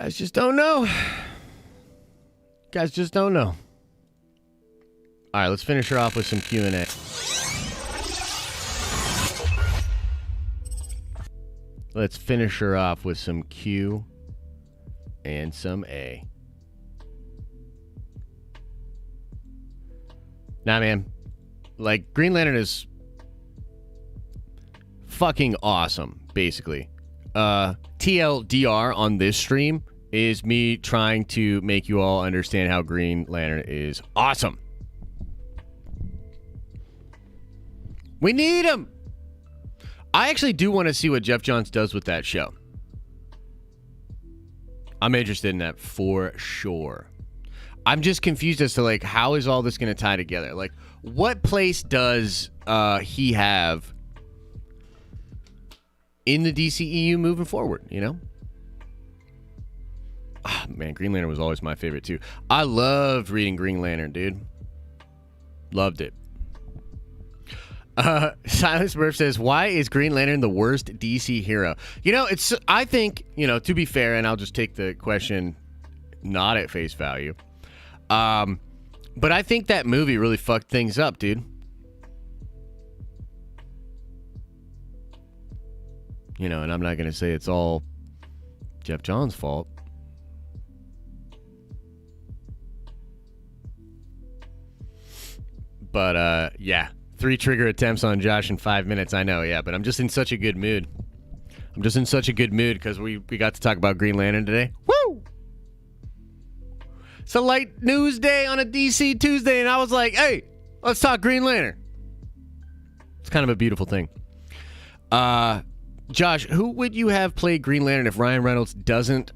just don't know. You guys just don't know. All right, let's finish her off with some Q&A. Let's finish her off with some Q and some A. Nah, man. Like, Green Lantern is fucking awesome, basically. TLDR on this stream is me trying to make you all understand how Green Lantern is awesome. We need him! I actually do want to see what Geoff Johns does with that show. I'm interested in that for sure. I'm just confused as to, like, how is all this going to tie together? Like, what place does he have in the DCEU moving forward, you know? Ah, man, Green Lantern was always my favorite, too. I loved reading Green Lantern, dude. Loved it. Silence Murph says, why is Green Lantern the worst DC hero? You know, I think, you know, to be fair, and I'll just take the question not at face value. But I think that movie really fucked things up, dude. You know, and I'm not going to say it's all Geoff Johns' fault. But, yeah. 3 trigger attempts on Josh in 5 minutes. I know, yeah, but I'm just in such a good mood. I'm just in such a good mood because we got to talk about Green Lantern today. Woo! It's a light news day on a DC Tuesday, and I was like, hey, let's talk Green Lantern. It's kind of a beautiful thing. Josh, who would you have played Green Lantern if Ryan Reynolds doesn't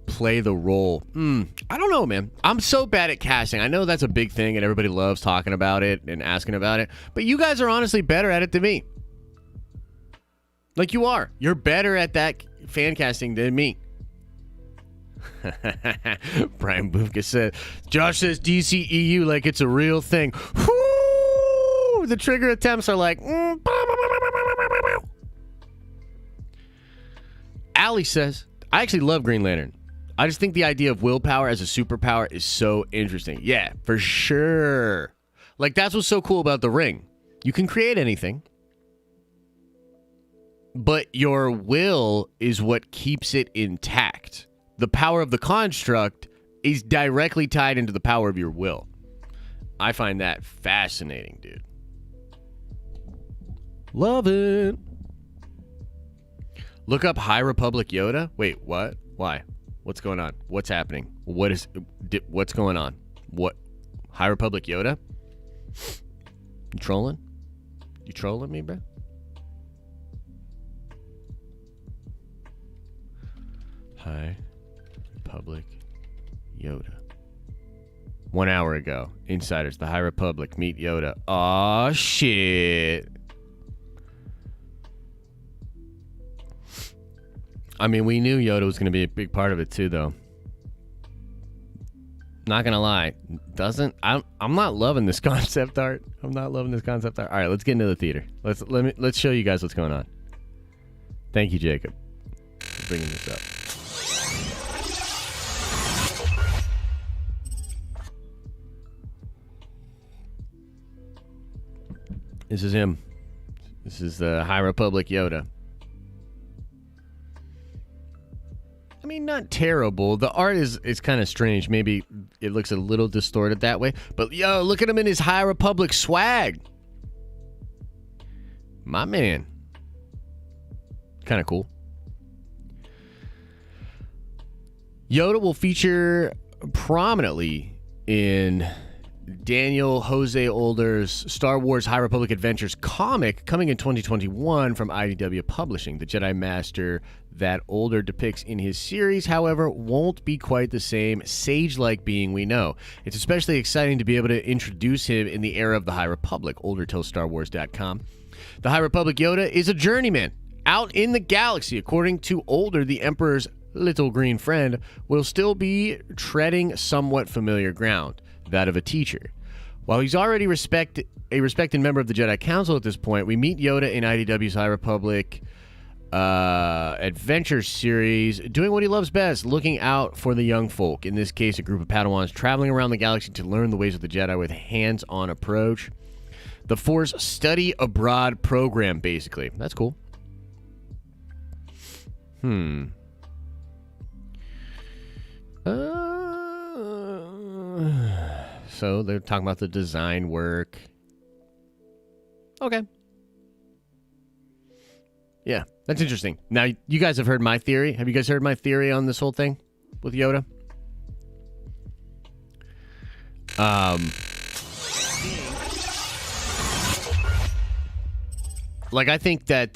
play the role? I don't know, man. I'm so bad at casting. I know that's a big thing and everybody loves talking about it and asking about it, but you guys are honestly better at it than me. Like, you are. You're better at that fan casting than me. Brian Bufka said, Josh says DCEU like it's a real thing. Whoo! The trigger attempts are like, Allie says, I actually love Green Lantern. I just think the idea of willpower as a superpower is so interesting. Yeah, for sure. Like, that's what's so cool about the ring. You can create anything, but your will is what keeps it intact. The power of the construct is directly tied into the power of your will. I find that fascinating, dude. Love it. Look up High Republic Yoda. Wait, what? Why? What's going on? What's happening? What's going on? What? High Republic Yoda? You trolling? You trolling me, bro? High Republic Yoda. 1 hour ago. Insiders, the High Republic meet Yoda. Aw, shit. I mean, we knew Yoda was going to be a big part of it too, though. Not gonna lie, I'm not loving this concept art. I'm not loving this concept art. All right, let's get into the theater. Let's show you guys what's going on. Thank you, Jacob, for bringing this up. This is him. This is the High Republic Yoda. I mean, not terrible. The art is kind of strange. Maybe it looks a little distorted that way. But, yo, look at him in his High Republic swag. My man. Kind of cool. Yoda will feature prominently in Daniel Jose Older's Star Wars High Republic Adventures comic coming in 2021 from IDW Publishing. The Jedi Master that Older depicts in his series, however, won't be quite the same sage-like being we know. It's especially exciting to be able to introduce him in the era of the High Republic, Older tells StarWars.com. The High Republic Yoda is a journeyman out in the galaxy. According to Older, the Emperor's little green friend will still be treading somewhat familiar ground, that of a teacher. While he's already a respected member of the Jedi Council at this point, we meet Yoda in IDW's High Republic adventure series, doing what he loves best, looking out for the young folk. In this case, a group of Padawans traveling around the galaxy to learn the ways of the Jedi with a hands-on approach. The Force Study Abroad program, basically. That's cool. So they're talking about the design work. Okay. Yeah, that's interesting. Now, you guys have heard my theory. Have you guys heard my theory on this whole thing with Yoda? Like, I think that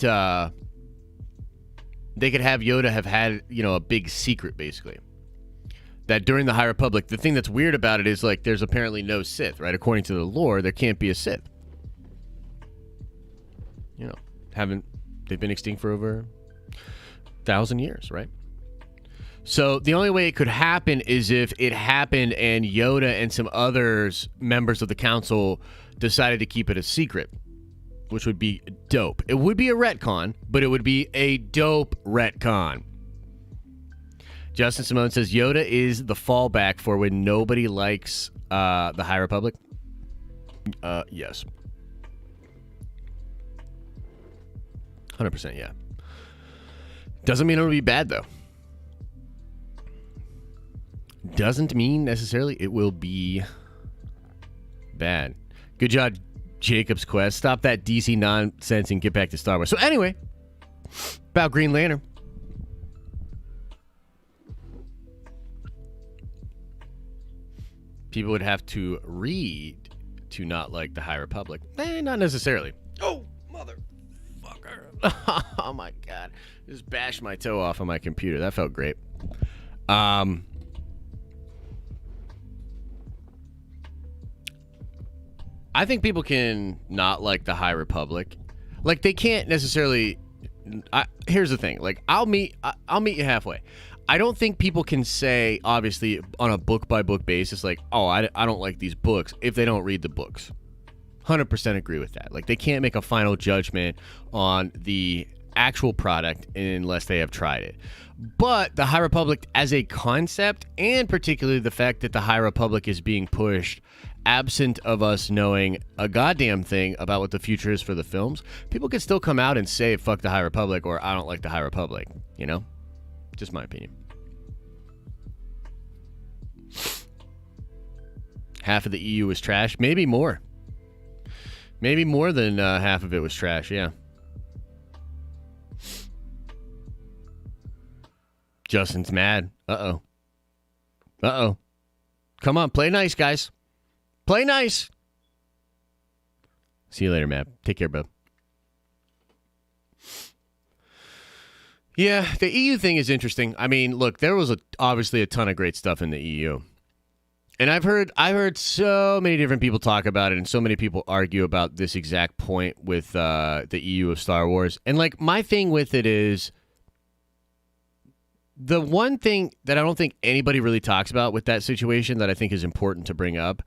they could have Yoda have had, a big secret, basically. That during the High Republic, the thing that's weird about it is, like, there's apparently no Sith, right? According to the lore, there can't be a Sith. They've been extinct for over 1,000 years, right? So the only way it could happen is if it happened and Yoda and some others, members of the council, decided to keep it a secret, which would be dope. It would be a retcon, but it would be a dope retcon. Justin Simone says Yoda is the fallback for when nobody likes the High Republic. Yes. 100%, yeah. Doesn't mean it'll be bad, though. Doesn't mean necessarily it will be bad. Good job, Jacob's Quest. Stop that DC nonsense and get back to Star Wars. So anyway, about Green Lantern. People would have to read to not like the High Republic. Not necessarily. Oh, motherfucker. Oh, my God. Just bashed my toe off on my computer. That felt great. I think people can not like the High Republic. Like, they can't necessarily... here's the thing. Like, I'll meet you halfway. I don't think people can say, obviously, on a book-by-book basis, like, oh, I don't like these books, if they don't read the books. 100% agree with that. Like, they can't make a final judgment on the actual product unless they have tried it. But the High Republic as a concept, and particularly the fact that the High Republic is being pushed absent of us knowing a goddamn thing about what the future is for the films, people can still come out and say, fuck the High Republic, or I don't like the High Republic, Just my opinion. Half of the EU was trash. Maybe more. Maybe more than half of it was trash, yeah. Justin's mad. Uh-oh. Uh-oh. Come on, play nice, guys. Play nice. See you later, Matt. Take care, bud. Yeah, the EU thing is interesting. I mean, look, there was obviously a ton of great stuff in the EU. And I've heard so many different people talk about it, and so many people argue about this exact point with the EU of Star Wars. And, like, my thing with it is, the one thing that I don't think anybody really talks about with that situation that I think is important to bring up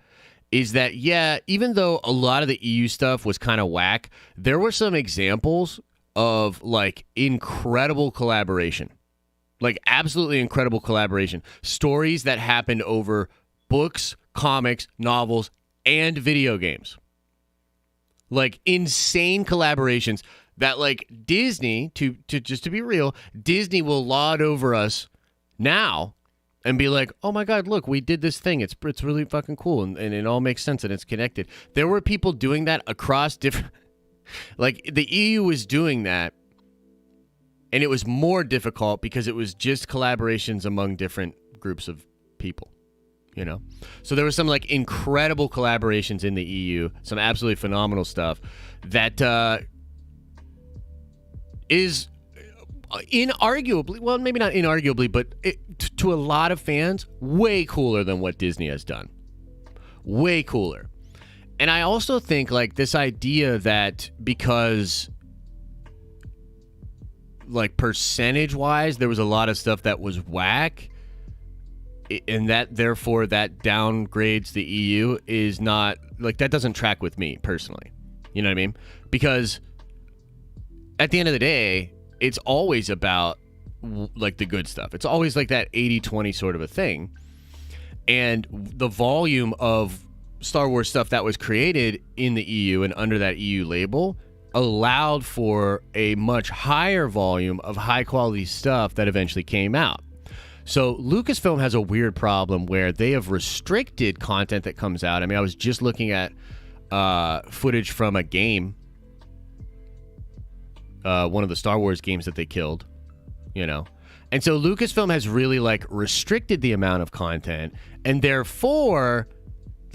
is that, yeah, even though a lot of the EU stuff was kind of whack, there were some examples of, like, incredible collaboration. Like, absolutely incredible collaboration. Stories that happened over books, comics, novels, and video games. Like, insane collaborations that, like, Disney, to just to be real, Disney will laud over us now and be like, oh my God, look, we did this thing. It's really fucking cool, and it all makes sense, and it's connected. There were people doing that across different... Like, the EU was doing that, and it was more difficult because it was just collaborations among different groups of people. So there was some, like, incredible collaborations in the EU, some absolutely phenomenal stuff that is inarguably, well, maybe not inarguably, but to a lot of fans, way cooler than what Disney has done. Way cooler. And I also think, like, this idea that because, like, percentage-wise, there was a lot of stuff that was whack, and that, therefore, that downgrades the EU is not, like, that doesn't track with me, personally. You know what I mean? Because at the end of the day, it's always about, like, the good stuff. It's always like that 80-20 sort of a thing. And the volume of Star Wars stuff that was created in the EU and under that EU label allowed for a much higher volume of high quality stuff that eventually came out. So Lucasfilm has a weird problem where they have restricted content that comes out. I mean, I was just looking at footage from a game, one of the Star Wars games that they killed, you know. And so Lucasfilm has really like restricted the amount of content, and therefore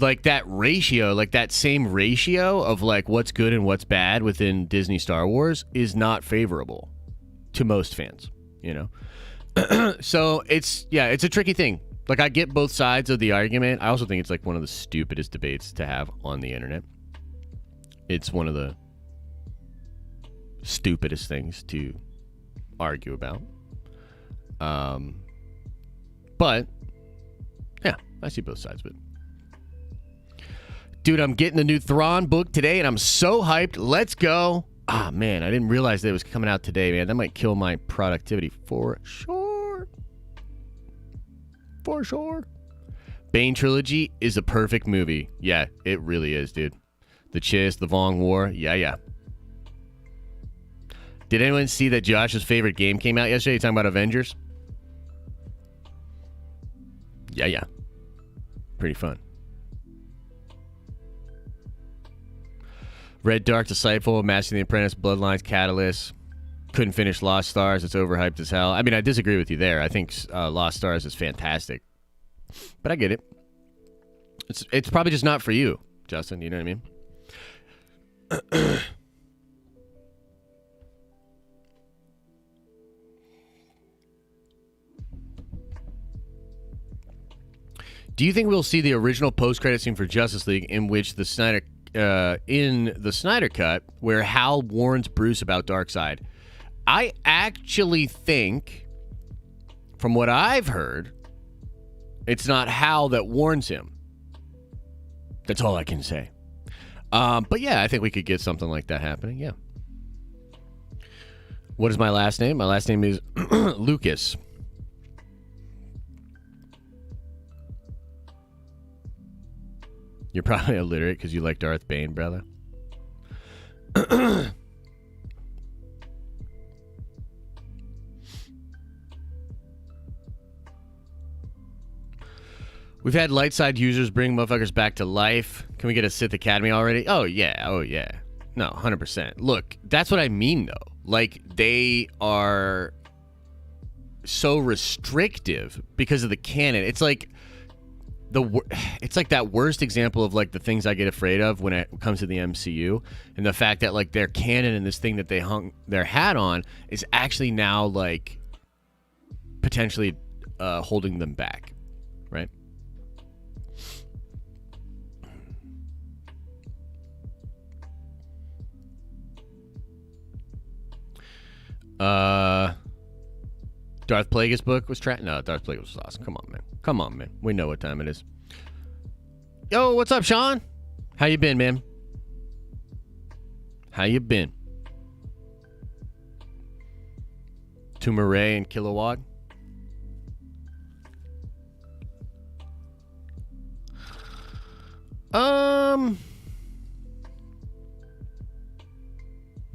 like that ratio, like that same ratio of like what's good and what's bad within Disney Star Wars is not favorable to most fans, you know. So it's a tricky thing. Like, I get both sides of the argument. I also think it's like one of the stupidest debates to have on the internet. It's one of the stupidest things to argue about. But yeah, I see both sides of it. Dude, I'm getting the new Thrawn book today, and I'm so hyped. Let's go. Ah, man, I didn't realize that it was coming out today, man. That might kill my productivity for sure. For sure. Bane Trilogy is a perfect movie. Yeah, it really is, dude. The Chiss, the Vong War. Yeah. Did anyone see that Josh's favorite game came out yesterday? You talking about Avengers? Yeah. Pretty fun. Red Dark, Disciple, Master the Apprentice, Bloodlines, Catalyst. Couldn't finish Lost Stars. It's overhyped as hell. I mean, I disagree with you there. I think Lost Stars is fantastic. But I get it. It's probably just not for you, Justin. You know what I mean? Do you think we'll see the original post-credit scene for Justice League in which the Snyder Cut, where Hal warns Bruce about Darkseid? I actually think, from what I've heard, it's not Hal that warns him. That's all I can say. But yeah, I think we could get something like that happening. Yeah. What is my last name? My last name is Lucas. You're probably illiterate because you like Darth Bane, brother. We've had light side users bring motherfuckers back to life. Can we get a Sith Academy already? Oh, yeah. No, 100%. Look, that's what I mean, though. Like, they are so restrictive because of the canon. It's like that worst example of like the things I get afraid of when it comes to the MCU, and the fact that like their canon and this thing that they hung their hat on is actually now like potentially holding them back, right? Darth Plagueis book was No, Darth Plagueis was awesome. Come on, man. We know what time it is. Yo, what's up, Sean? How you been, man? How you been? Tumaray and Kilowog.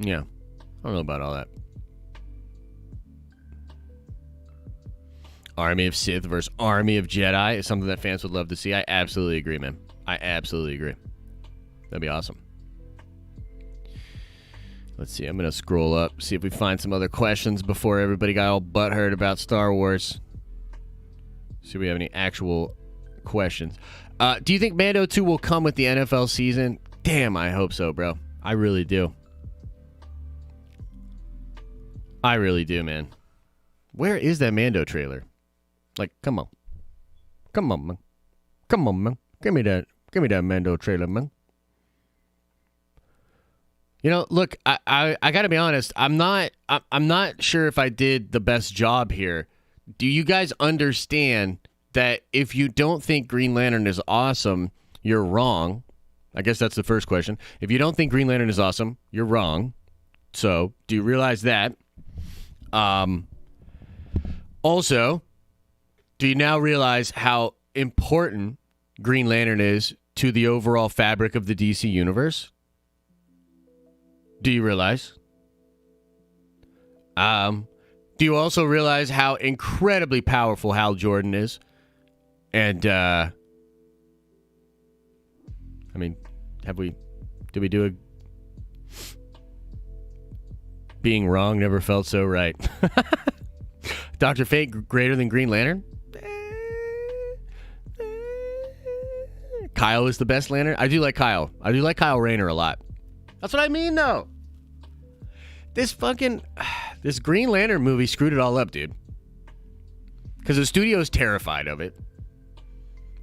Yeah. I don't know about all that. Army of Sith versus Army of Jedi is something that fans would love to see. I absolutely agree, man. I absolutely agree. That'd be awesome. Let's see. I'm going to scroll up, see if we find some other questions before everybody got all butthurt about Star Wars. See if we have any actual questions. Do you think Mando 2 will come with the NFL season? Damn, I hope so, bro. I really do. I really do, man. Where is that Mando trailer? Like, come on, man. Give me that Mando trailer, man. You know, look, I gotta be honest. I'm not sure if I did the best job here. Do you guys understand that if you don't think Green Lantern is awesome, you're wrong? I guess that's the first question. If you don't think Green Lantern is awesome, you're wrong. So, do you realize that? Also, do you now realize how important Green Lantern is to the overall fabric of the DC universe? Do you realize? Do you also realize how incredibly powerful Hal Jordan is? And, I mean, did we do a... Being wrong never felt so right. Dr. Fate greater than Green Lantern? Kyle is the best Lantern? I do like Kyle. I do like Kyle Rayner a lot. That's what I mean, though. This Green Lantern movie screwed it all up, dude. Because the studio's terrified of it.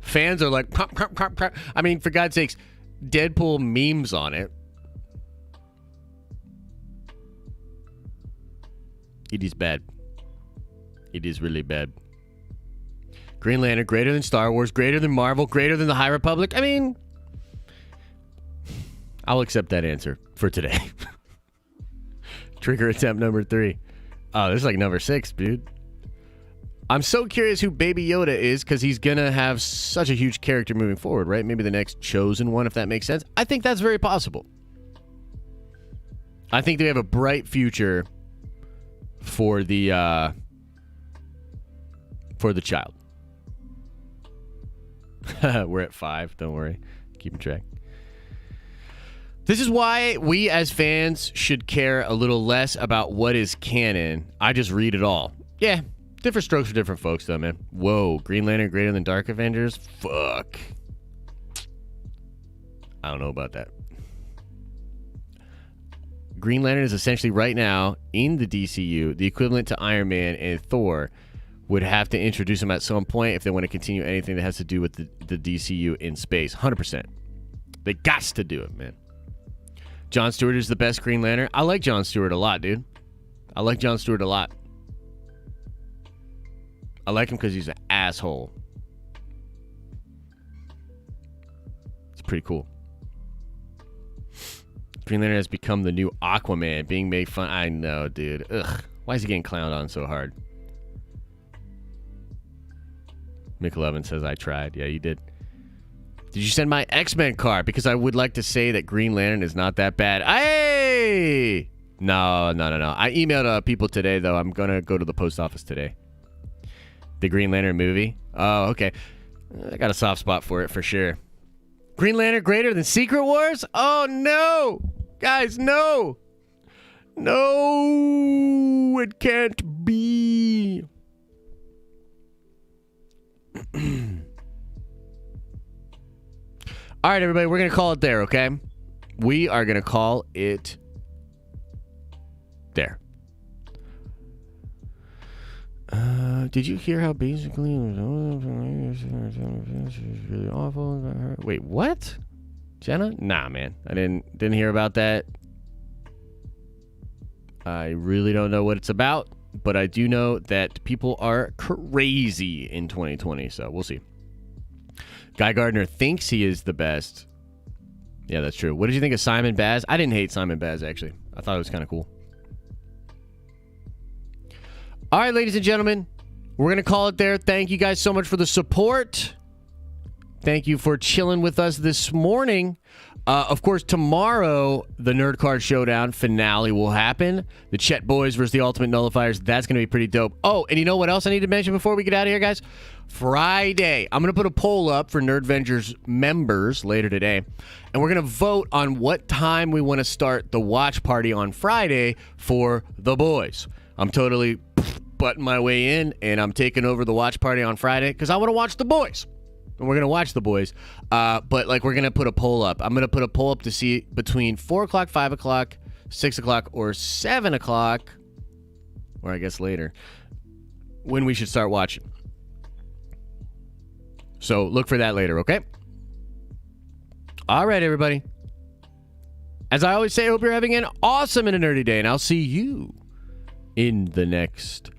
Fans are like, pop, pop, pop, pop. I mean, for God's sakes, Deadpool memes on it. It is bad. It is really bad. Green Lantern, greater than Star Wars, greater than Marvel, greater than the High Republic. I mean, I'll accept that answer for today. Trigger attempt number 3. Oh, this is like number 6, dude. I'm so curious who Baby Yoda is because he's going to have such a huge character moving forward, right? Maybe the next chosen one, if that makes sense. I think that's very possible. I think they have a bright future for the child. We're at 5. Don't worry. Keeping track. This is why we as fans should care a little less about what is canon. I just read it all. Yeah, different strokes for different folks, though, man. Whoa, Green Lantern greater than Dark Avengers? Fuck. I don't know about that. Green Lantern is essentially right now in the DCU, the equivalent to Iron Man and Thor. Would have to introduce him at some point if they want to continue anything that has to do with the DCU in space. 100%. They gots to do it, man. Jon Stewart is the best Green Lantern. I like Jon Stewart a lot, dude. I like Jon Stewart a lot. I like him because he's an asshole. It's pretty cool. Green Lantern has become the new Aquaman, being made fun. I know, dude. Ugh. Why is he getting clowned on so hard? Mick 11 says, I tried. Yeah, you did. Did you send my X-Men card? Because I would like to say that Green Lantern is not that bad. Hey! No. I emailed people today, though. I'm going to go to the post office today. The Green Lantern movie? Oh, okay. I got a soft spot for it, for sure. Green Lantern greater than Secret Wars? Oh, no! Guys, no! No! It can't be! All right, everybody, we're going to call it there, okay? We are going to call it there. Did you hear how basically it was really awful? Wait, what? Jenna? Nah, man. I didn't hear about that. I really don't know what it's about, but I do know that people are crazy in 2020, so we'll see. Guy Gardner thinks he is the best. Yeah, that's true. What did you think of Simon Baz? I didn't hate Simon Baz, actually. I thought it was kind of cool. All right, ladies and gentlemen, we're going to call it there. Thank you guys so much for the support. Thank you for chilling with us this morning. Of course, tomorrow, the Nerd Card Showdown finale will happen. The Chet Boys versus the Ultimate Nullifiers. That's going to be pretty dope. Oh, and you know what else I need to mention before we get out of here, guys? Friday, I'm going to put a poll up for Nerdvengers members later today. And we're going to vote on what time we want to start the watch party on Friday for the boys. I'm totally butting my way in, and I'm taking over the watch party on Friday because I want to watch the boys. And we're going to watch the boys. But, like, we're going to put a poll up. I'm going to put a poll up to see between 4 o'clock, 5 o'clock, 6 o'clock, or 7 o'clock, or I guess later, when we should start watching. So look for that later, okay? All right, everybody. As I always say, I hope you're having an awesome and a nerdy day, and I'll see you in the next